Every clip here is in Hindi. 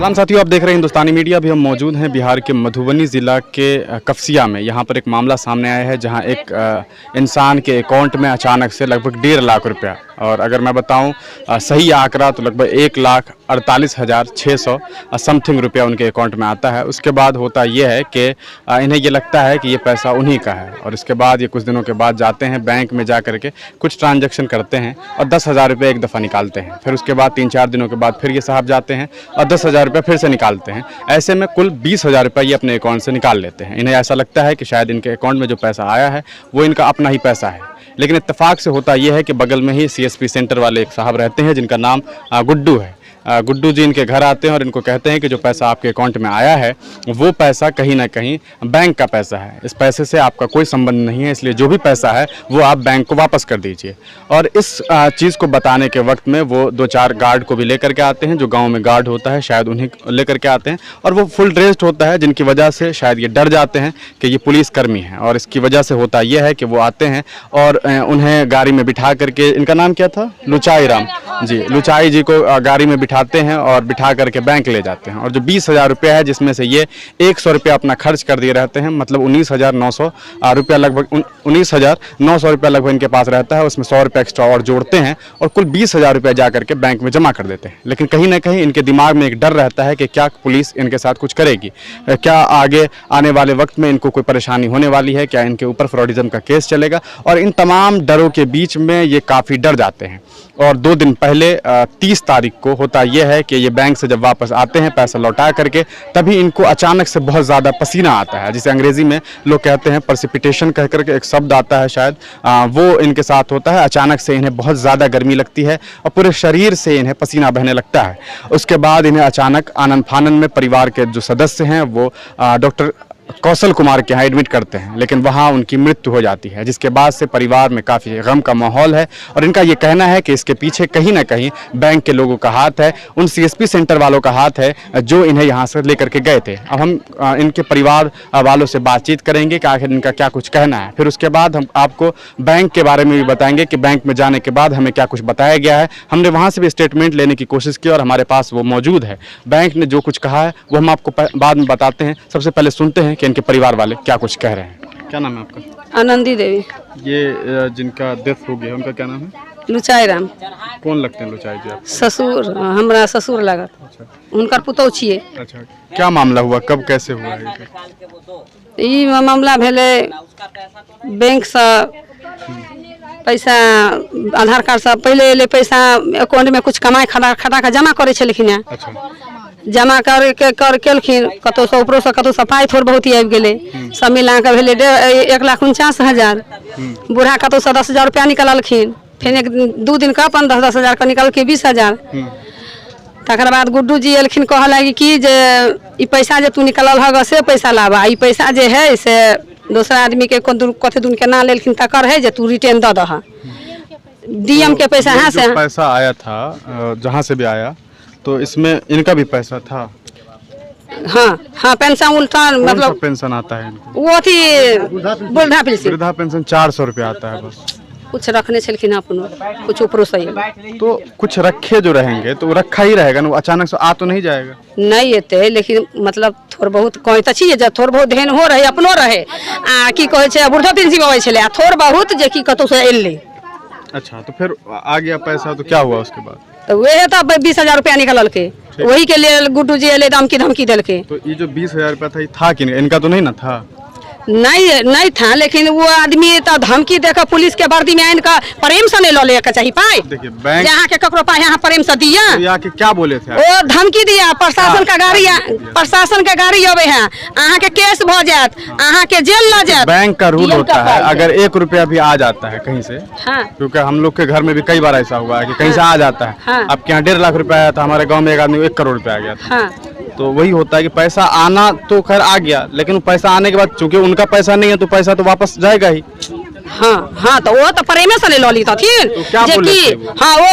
सलाम साथियों, आप देख रहे हैं हिंदुस्तानी मीडिया। अभी हम मौजूद हैं बिहार के मधुबनी ज़िला के कफसिया में। यहाँ पर एक मामला सामने आया है जहाँ एक इंसान के अकाउंट में अचानक से लगभग 1.5 लाख रुपया, और अगर मैं बताऊं सही आंकड़ा तो लगभग 1,48,600 समथिंग रुपया उनके अकाउंट में आता है। उसके बाद होता यह है कि इन्हें ये लगता है कि ये पैसा उन्हीं का है, और इसके बाद ये कुछ दिनों के बाद जाते हैं बैंक में जा करके कुछ ट्रांजैक्शन करते हैं और 10,000 रुपये एक दफ़ा निकालते हैं। फिर उसके बाद 3-4 दिनों के बाद फिर ये साहब जाते हैं और 10,000 रुपये फिर से निकालते हैं। ऐसे में कुल 20,000 रुपये ये अपने अकाउंट से निकाल लेते हैं। इन्हें ऐसा लगता है कि शायद इनके अकाउंट में जो पैसा आया है वो इनका अपना ही पैसा है, लेकिन इत्तेफाक से होता यह है कि बगल में ही CSP सेंटर वाले एक साहब रहते हैं जिनका नाम गुड्डू है। गुड्डू जी इनके घर आते हैं और इनको कहते हैं कि जो पैसा आपके अकाउंट में आया है वो पैसा कहीं ना कहीं बैंक का पैसा है, इस पैसे से आपका कोई संबंध नहीं है, इसलिए जो भी पैसा है वो आप बैंक को वापस कर दीजिए। और इस चीज़ को बताने के वक्त में वो 2-4 गार्ड को भी लेकर के आते हैं, जो गांव में गार्ड होता है शायद उन्हें लेकर के आते हैं, और वो फुल ड्रेस्ड होता है, जिनकी वजह से शायद ये डर जाते हैं कि ये पुलिसकर्मी है। और इसकी वजह से होता यह है कि वो आते हैं और उन्हें गाड़ी में बिठा करके, इनका नाम क्या था, लुचाई राम जी, लुचाई जी को गाड़ी में बिठाते हैं और बिठा करके बैंक ले जाते हैं। और जो 20,000 रुपया है जिसमें से ये 100 रुपया अपना खर्च कर दिए रहते हैं, मतलब 19,900 रुपया, लगभग 19,900 रुपया लगभग इनके पास रहता है। उसमें 100 रुपया एक्स्ट्रा और जोड़ते हैं और कुल 20,000 रुपया जा करके बैंक में जमा कर देते हैं। लेकिन कहीं ना कहीं इनके दिमाग में एक डर रहता है कि क्या पुलिस इनके साथ कुछ करेगी, क्या आगे आने वाले वक्त में इनको कोई परेशानी होने वाली है, क्या इनके ऊपर फ्रॉडिज्म का केस चलेगा। और इन तमाम डरों के बीच में ये काफ़ी डर जाते हैं। और 2 दिन पहले 30 तारीख को होता यह है कि ये बैंक से जब वापस आते हैं पैसा लौटा करके, तभी इनको अचानक से बहुत ज़्यादा पसीना आता है, जिसे अंग्रेज़ी में लोग कहते हैं प्रेसिपिटेशन कह करके एक शब्द आता है शायद, वो इनके साथ होता है। अचानक से इन्हें बहुत ज़्यादा गर्मी लगती है और पूरे शरीर से इन्हें पसीना बहने लगता है। उसके बाद इन्हें अचानक आनन फानन में परिवार के जो सदस्य हैं वो डॉक्टर कौशल कुमार के यहाँ एडमिट करते हैं, लेकिन वहाँ उनकी मृत्यु हो जाती है, जिसके बाद से परिवार में काफ़ी गम का माहौल है। और इनका ये कहना है कि इसके पीछे कहीं ना कहीं बैंक के लोगों का हाथ है, उन CSP सेंटर वालों का हाथ है जो इन्हें यहाँ से लेकर के गए थे। अब हम इनके परिवार वालों से बातचीत करेंगे कि आखिर इनका क्या कुछ कहना है। फिर उसके बाद हम आपको बैंक के बारे में भी बताएंगे कि बैंक में जाने के बाद हमें क्या कुछ बताया गया है। हमने वहाँ से भी स्टेटमेंट लेने की कोशिश की और हमारे पास वो मौजूद है। बैंक ने जो कुछ कहा है वो हम आपको बाद में बताते हैं। सबसे पहले सुनते हैं कि इनके परिवार वाले क्या कुछ कह रहे हैं। क्या नाम है आपका? आनंदी देवी। ये जिनका डेथ हो गया उनका क्या नाम है? लुचाई राम। कौन लगते हैं लुचाई जी आप? ससुर, हमरा ससुर लागत। अच्छा, उनकर पुतौ छिए। अच्छा, क्या मामला हुआ, कब कैसे हुआ है? ई मामला भेले बैंक से पैसा, आधार कार्ड से पहले एले पैसा अकाउंट में कुछ कमाई खटा के जमा करे छलखिन। अच्छा, जमा केलखिन, कतौ से ऊपरो से कतौ से पाई थोड़ बहुत ही आबि गेलै। सब मिला के भेले 1,49,000। बूढ़ा कतौ से 10,000 रुपया निकाललखिन। फिर 2 दिन का अपन 10,000 का निकाल के 20,000। तकर बाद गुड्डू जी एलखिन, कहला कि जे ई पैसा जे तू निकालल हग से पैसा लाबा, ई पैसा जे है से दूसरा आदमी के कथे दून के ना लेलखिन तकर है जे तू रिटर्न दे दह। DM के पैसा है से पैसा आया था जहाँ से भी आया, तो इसमें इनका भी पैसा था? हाँ, पेंशन उल्टा, मतलब पेंशन आता है इनको? वो अथी वृद्धा पेंशन 400 रुपया आता है बस। कुछ रखने छलखिन अपन, कुछ ऊपरों से। तो कुछ रखे जो रहेंगे तो रखा ही रहेगा ना, वो अचानक से आ तो नहीं जाएगा? नहीं एते, लेकिन मतलब थोड़ बहुत कहीं तो छिए, थोड़ बहुत धेन हो रहे, अपनो रहे आ की कहे छै वृद्धा पेंशन आवे छले, थोड़ बहुत जे की कतौ से एले। अच्छा, तो फिर आ गया पैसा, तो क्या हुआ उसके बाद? तो वही तो 20,000 रुपया निकलल के, वही के लिए गुड्डू जी एले धमकी दिल के। तो ये जो 20,000 रुपया था, ये था कि इनका तो नहीं ना था? नहीं था, लेकिन वो आदमी तो धमकी देकर पुलिस के वर्दी में इनका प्रेम से नहीं ले चाहिए पाए। देखिए बैंक यहाँ के ककरो पाए यहाँ प्रेम से दिया, तो यहाँ के क्या बोले थे? वो धमकी दिया, प्रशासन का गाड़ी आवे है, अहाँ के केस भ जात, अहाँ के जेल ल जात। बैंक का रूल होता है, अगर 1 रुपया भी आ जाता है कहीं से, हाँ, क्योंकि हम लोग के घर में भी कई बार ऐसा हुआ है कि कहीं से आ जाता है। हाँ, आपके यहाँ 1.5 लाख रुपया आया था, हमारे गाँव में एक आदमी 1 करोड़ रुपया आ गया था। हाँ, तो वही होता है कि पैसा आना तो खैर आ गया, लेकिन पैसा आने के बाद चूंकि उनका पैसा नहीं है तो पैसा तो वापस जाएगा ही। हाँ तो वो तो प्रेमे से लऽ ली तथिन क्या जे बोले कि थे वो? हाँ वो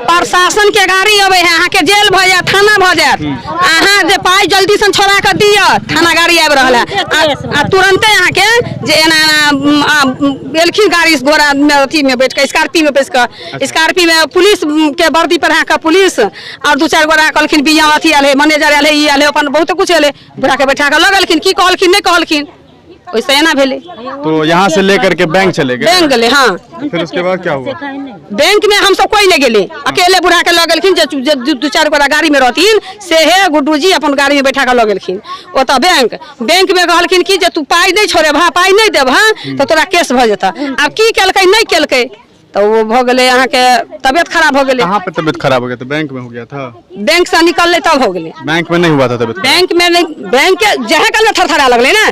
प्रशासन के गाड़ी अबे है अहाँ के जेल भ जायत थाना भ जायत अहाँ जे पाई जल्दी से छोड़ा के दिअ थाना गाड़ी आबि रहल है आ तुरंते अहाँ के जे एना एलखिन गाड़ी घोड़ा में अथी में बैठ के स्कॉर्पियो में बैठ के स्कॉर्पियो में पुलिस के वर्दी पर है पुलिस और दू चार गोरा कहलखिन बिया अथी आयल है मैनेजर आयल है ई आयल है अपन बहुत कुछ आयल है बुढ़ा के बैठा के लगलखिन की कहलखिन नहीं कहलखिन वैसे एना भेले। तो यहाँ से लेकर के बैंक चले गए? बैंक गए हाँ। फिर उसके बाद क्या हुआ? बैंक में हम सब कोई नहीं गेले अकेले बुढ़ा के लऽ गेलखिन जे दू चार गोरा गाड़ी में रहथिन से हे गुड्डू जी अपन गाड़ी में बैठा के लऽ गेलखिन ओतऽ बैंक में कहलखिन कि जे तू पाई नहीं छोड़े भा पाई नहीं देब हाँ तो तोरा केस भ जेता। अब की केलकै नहीं केलकै तो वो भ गेलै अहाँ के तबियत खराब हो गेलै। कहाँ पे तबियत खराब हो गया? तो बैंक में हो गया था? बैंक से निकलले तब हो गेलै। बैंक में नहीं हुआ था तबियत? बैंक में नहीं, बैंक के जहाँ कल थरथरा लगले ना।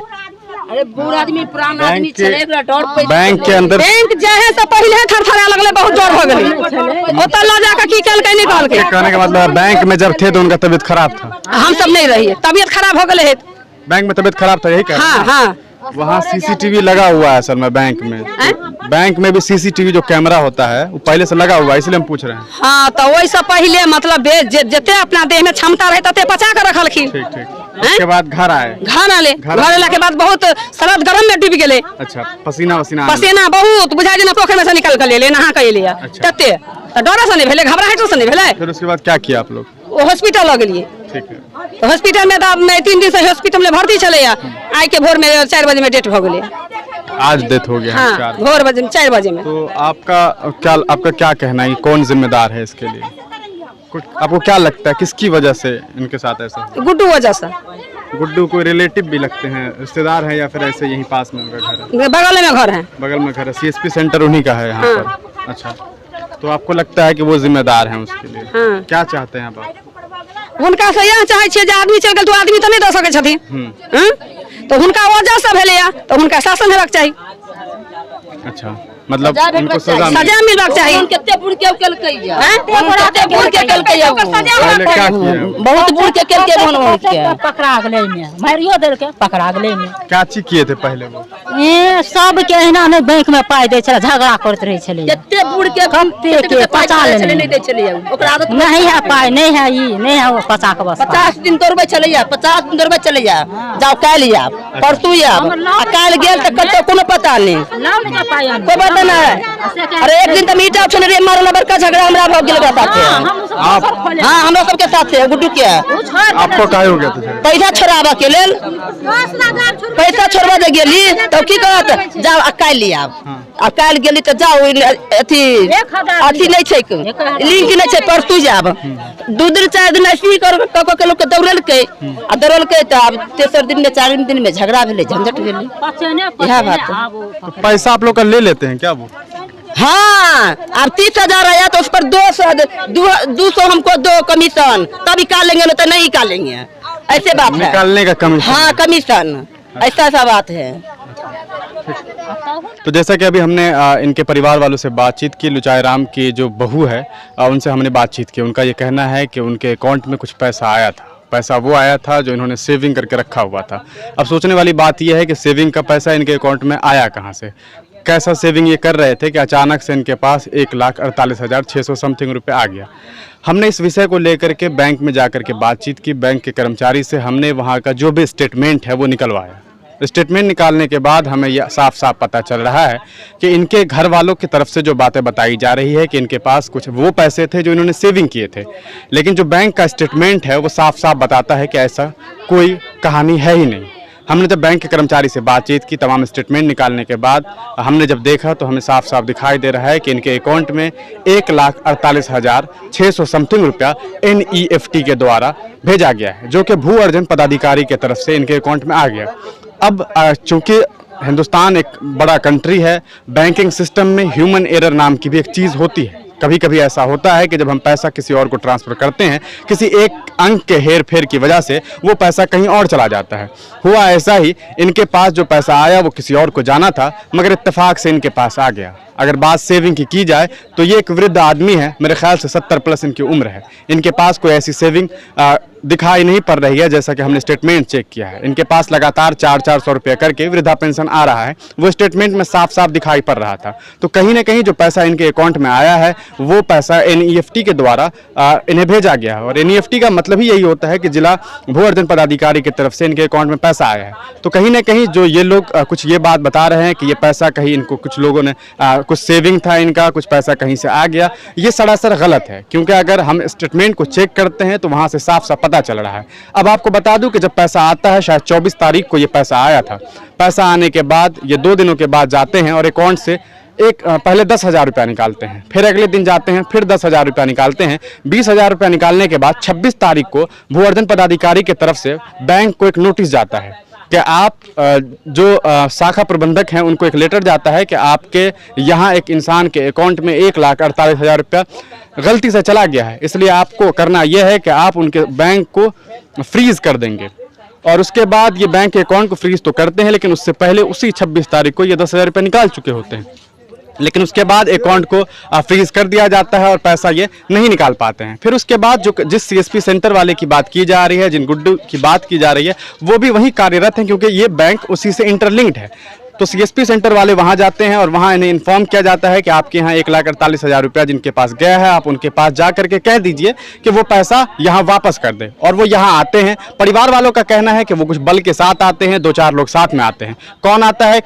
अरे बूढ़ आदमी पुरान आदमी चले गया डर पे बैंक के अंदर बैंक जहे से पहले थरथरा लगले बहुत डर हो गेलै ओतऽ लऽ जाके की केलकै नहीं कहलकै। कहने का मतलब बैंक में जब थे तो उनका तबियत खराब था? हम सब नहीं रहिए तबियत खराब हो गेले है। बैंक में तबियत खराब था यही कह? हाँ हाँ वहाँ सीसीटीवी लगा हुआ है असल में बैंक में। बैंक में भी सीसीटीवी जो कैमरा होता है वो पहले से लगा हुआ है इसलिए हम पूछ रहे हैं। हाँ तो वही से पहले मतलब जते अपना देह में क्षमता रहे तते बचा कर रखलखिन। ठीक ठीक। उसके बाद घर आए? घर आले घर आला के बाद बहुत सरद गरम में डूब गेले। अच्छा पसीना वसीना? पसीना बहुत बुझा जेना पोखर में से निकल के ले नहा के ले तते तो डर से नहीं भेले घबराहट से नहीं भेले। फिर उसके बाद क्या किया आप लोग? हॉस्पिटल लग गेलिए। ठीक है। तो हॉस्पिटल में 3 दिन से हॉस्पिटल में भर्ती चले आई के भोर में 4 बजे में डेथ हो गेले। आज डेथ हो गया? हाँ भोर बजे 4 बजे में। तो आपका क्या कहना है कौन जिम्मेदार है इसके लिए? आपको क्या लगता है किसकी वजह से इनके साथ ऐसा? गुड्डू वजह से। गुड्डू कोई रिलेटिव भी लगते हैं, रिश्तेदार है या फिर ऐसे यहीं पास में उनका घर है? बगल में घर है। बगल में घर है। सीएसपी सेंटर उन्हीं का है यहाँ पर? अच्छा तो आपको लगता है कि वो जिम्मेदार हैं उसके लिए? हाँ। क्या चाहते हैं आप? हुनका से यह चाहे छे जे आदमी चल गेल तो आदमी तो नहीं दे सके छथिन तो हुनका वजह से भेले तो हुनका शासन हेबाक चाही। अच्छा मतलब उनको सजा मिलबाक चाही। कितने बूढ़ के केलकै या कितने बूढ़ के केलकै या पहले क्या किया? बहुत बूढ़ के केलकै भनवा के पकड़ा गेलै ने मारियो देलकै पकड़ा गेलै ने। क्या चीज किए थे पहले वो? ए सब के एहिना नहीं बैंक में पाई दे छले झगड़ा करत रहे छले कितने बूढ़ के कते के पचा ले नहीं दे चले ओकरा आदत नहीं है पाई नहीं है ई नहीं है वो पचा के बस 50 दिन दौड़बे चले या 50 दिन दौड़बे चले या जाओ काल या परसू या काल गेल त कते कोनो पता नहीं नाम नहीं पाई को पता ना। अरे एक दिन तो मीटा छने रे मारला बड़का झगड़ा हमरा भ गेल बता के। आप? हां हमरा सब के साथ है गुड्डू के। आपको काहे हो गया था? पैसा छोड़ाबा के लेल पैसा छोड़बा दे गेली तो की कहत जाओ अकाल लिया आ काल गेली तो जाओ अथी नहीं छै लिंक नहीं छै परसू जाब 2 दिन 4 दिन ऐसी कर के लोग के दौड़लकै आ दौड़लकै त अब तेसर दिन में 4 दिन में झगड़ा भेले झंझट भेले यह बात। तो पैसा आप लोग का ले लेते हैं क्या वो? हाँ अब 30,000 आया तो उस पर 200 हमको दो कमीशन तब निकाल लेंगे नहीं तो नहीं निकालेंगे ऐसे बात है। निकालने का कमीशन? हाँ कमीशन ऐसा सा बात है। तो जैसा कि अभी हमने इनके परिवार वालों से बातचीत की, लुचाई राम की जो बहू है उनसे हमने बातचीत की। उनका ये कहना है कि उनके अकाउंट में कुछ पैसा आया था। पैसा वो आया था जो इन्होंने सेविंग करके रखा हुआ था। अब सोचने वाली बात यह है कि सेविंग का पैसा इनके अकाउंट में आया कहाँ से, कैसा सेविंग ये कर रहे थे कि अचानक से इनके पास 1,48,600 समथिंग रुपये आ गया। हमने इस विषय को लेकर के बैंक में जाकर के बातचीत की। बैंक के कर्मचारी से हमने वहाँ का जो भी स्टेटमेंट है वो निकलवाया। स्टेटमेंट निकालने के बाद हमें यह साफ साफ पता चल रहा है कि इनके घर वालों की तरफ से जो बातें बताई जा रही है कि इनके पास कुछ वो पैसे थे जो इन्होंने सेविंग किए थे, लेकिन जो बैंक का स्टेटमेंट है वो साफ साफ बताता है कि ऐसा कोई कहानी है ही नहीं। हमने जब बैंक के कर्मचारी से बातचीत की, तमाम स्टेटमेंट निकालने के बाद हमने जब देखा तो हमें साफ साफ दिखाई दे रहा है कि इनके अकाउंट में 1,48,600 समथिंग रुपया NEFT के द्वारा भेजा गया है, जो कि भू अर्जन पदाधिकारी के तरफ से इनके अकाउंट में आ गया। अब चूंकि हिंदुस्तान एक बड़ा कंट्री है, बैंकिंग सिस्टम में ह्यूमन एरर नाम की भी एक चीज़ होती है। कभी कभी ऐसा होता है कि जब हम पैसा किसी और को ट्रांसफ़र करते हैं, किसी एक अंक के हेर फेर की वजह से वो पैसा कहीं और चला जाता है। हुआ ऐसा ही, इनके पास जो पैसा आया वो किसी और को जाना था, मगर इत्तेफाक से इनके पास आ गया। अगर बात सेविंग की जाए तो ये एक वृद्ध आदमी है, मेरे ख्याल से 70 प्लस इनकी उम्र है। इनके पास कोई ऐसी सेविंग दिखाई नहीं पड़ रही है, जैसा कि हमने स्टेटमेंट चेक किया है। इनके पास लगातार 400 रुपये करके वृद्धा पेंशन आ रहा है, वो स्टेटमेंट में साफ साफ दिखाई पड़ रहा था। तो कहीं ना कहीं जो पैसा इनके अकाउंट में आया है वो पैसा NEFT के द्वारा इन्हें भेजा गया है, और NEFT का मतलब ही यही होता है कि जिला भू अर्जन पदाधिकारी की तरफ से इनके अकाउंट में पैसा आया है। तो कहीं ना कहीं जो ये लोग कुछ ये बात बता रहे हैं कि ये पैसा कहीं इनको कुछ लोगों ने कुछ सेविंग था इनका, कुछ पैसा कहीं से आ गया, ये सरासर गलत है। क्योंकि अगर हम स्टेटमेंट को चेक करते हैं तो वहाँ से साफ साफ पता चल रहा है। अब आपको बता दूं कि जब पैसा आता है, शायद 24 तारीख को ये पैसा आया था। पैसा आने के बाद ये 2 दिनों के बाद जाते हैं और अकाउंट से पहले 10,000 रुपया निकालते हैं, फिर अगले दिन जाते हैं फिर 10,000 रुपया निकालते हैं। 20,000 रुपया निकालने के बाद 26 तारीख को भू अर्जन पदाधिकारी की तरफ से बैंक को एक नोटिस जाता है कि आप जो शाखा प्रबंधक हैं उनको एक लेटर जाता है कि आपके यहाँ एक इंसान के अकाउंट में 1,48,000 रुपया गलती से चला गया है, इसलिए आपको करना यह है कि आप उनके बैंक को फ्रीज कर देंगे। और उसके बाद ये बैंक के अकाउंट को फ्रीज तो करते हैं, लेकिन उससे पहले उसी 26 तारीख को ये 10,000 रुपये निकाल चुके होते हैं, लेकिन उसके बाद अकाउंट को फ्रीज कर दिया जाता है और पैसा ये नहीं निकाल पाते हैं। फिर उसके बाद जिस CSP सेंटर वाले की बात की जा रही है, जिन गुड्डू की बात की जा रही है, वो भी वहीं कार्यरत हैं, क्योंकि ये बैंक उसी से इंटरलिंक्ड है। तो CSP सेंटर वाले वहां जाते हैं और वहां इन्हें इन्फॉर्म किया जाता है कि आपके यहाँ 1,48,000 रुपया जिनके पास गया है, आप उनके पास जा करके कह दीजिए कि वो पैसा यहाँ वापस कर दे। और वो यहाँ आते हैं। परिवार वालों का कहना है कि वो कुछ बल के साथ आते हैं, 2-4 लोग साथ में आते हैं। कौन आता है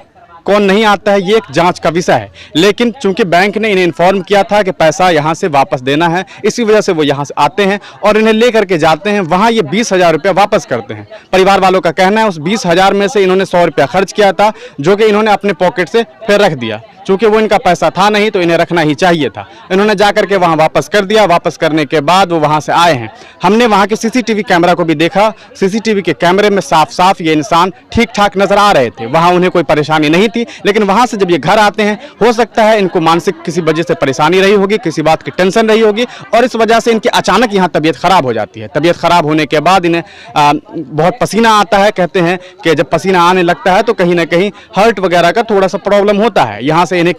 कौन नहीं आता है ये एक जांच का विषय है, लेकिन चूंकि बैंक ने इन्हें इन्फॉर्म किया था कि पैसा यहाँ से वापस देना है, इसी वजह से वो यहाँ से आते हैं और इन्हें ले करके जाते हैं। वहाँ ये 20,000 रुपया वापस करते हैं। परिवार वालों का कहना है उस 20,000 में से इन्होंने 100 रुपया खर्च किया था, जो कि इन्होंने अपने पॉकेट से फिर रख दिया। चूंकि वो इनका पैसा था नहीं तो इन्हें रखना ही चाहिए था। इन्होंने जा करके वहाँ वापस कर दिया। वापस करने के बाद वो वहाँ से आए हैं। हमने वहाँ के CCTV कैमरा को भी देखा। CCTV के कैमरे में साफ साफ ये इंसान ठीक ठाक नजर आ रहे थे, वहाँ उन्हें कोई परेशानी नहीं थी। लेकिन वहाँ से जब ये घर आते हैं, हो सकता है इनको मानसिक किसी वजह से परेशानी रही होगी, किसी बात की टेंशन रही होगी, और इस वजह से इनकी अचानक यहाँ तबीयत खराब हो जाती है। तबीयत खराब होने के बाद इन्हें बहुत पसीना आता है। कहते हैं कि जब पसीना आने लगता है तो कहीं ना कहीं हार्ट वगैरह का थोड़ा सा प्रॉब्लम होता है। यहाँ से इन्हें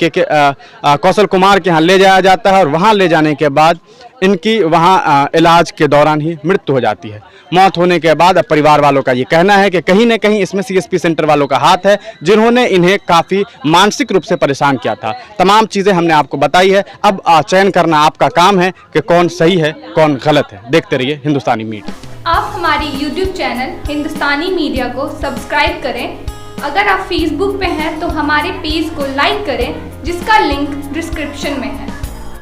कौशल कुमार के यहाँ ले जाया जाता है और वहाँ ले जाने के बाद इनकी वहाँ इलाज के दौरान ही मृत्यु हो जाती है। मौत होने के बाद अब परिवार वालों का ये कहना है कि कहीं ना कहीं इसमें CSP सेंटर वालों का हाथ है, जिन्होंने इन्हें काफ़ी मानसिक रूप से परेशान किया था। तमाम चीज़ें हमने आपको बताई है। अब चयन करना आपका काम है कि कौन सही है कौन गलत है। देखते रहिए हिंदुस्तानी मीडिया। आप हमारी YouTube चैनल हिंदुस्तानी मीडिया को सब्सक्राइब करें। अगर आप Facebook पे हैं तो हमारे पेज को लाइक करें, जिसका लिंक डिस्क्रिप्शन में है।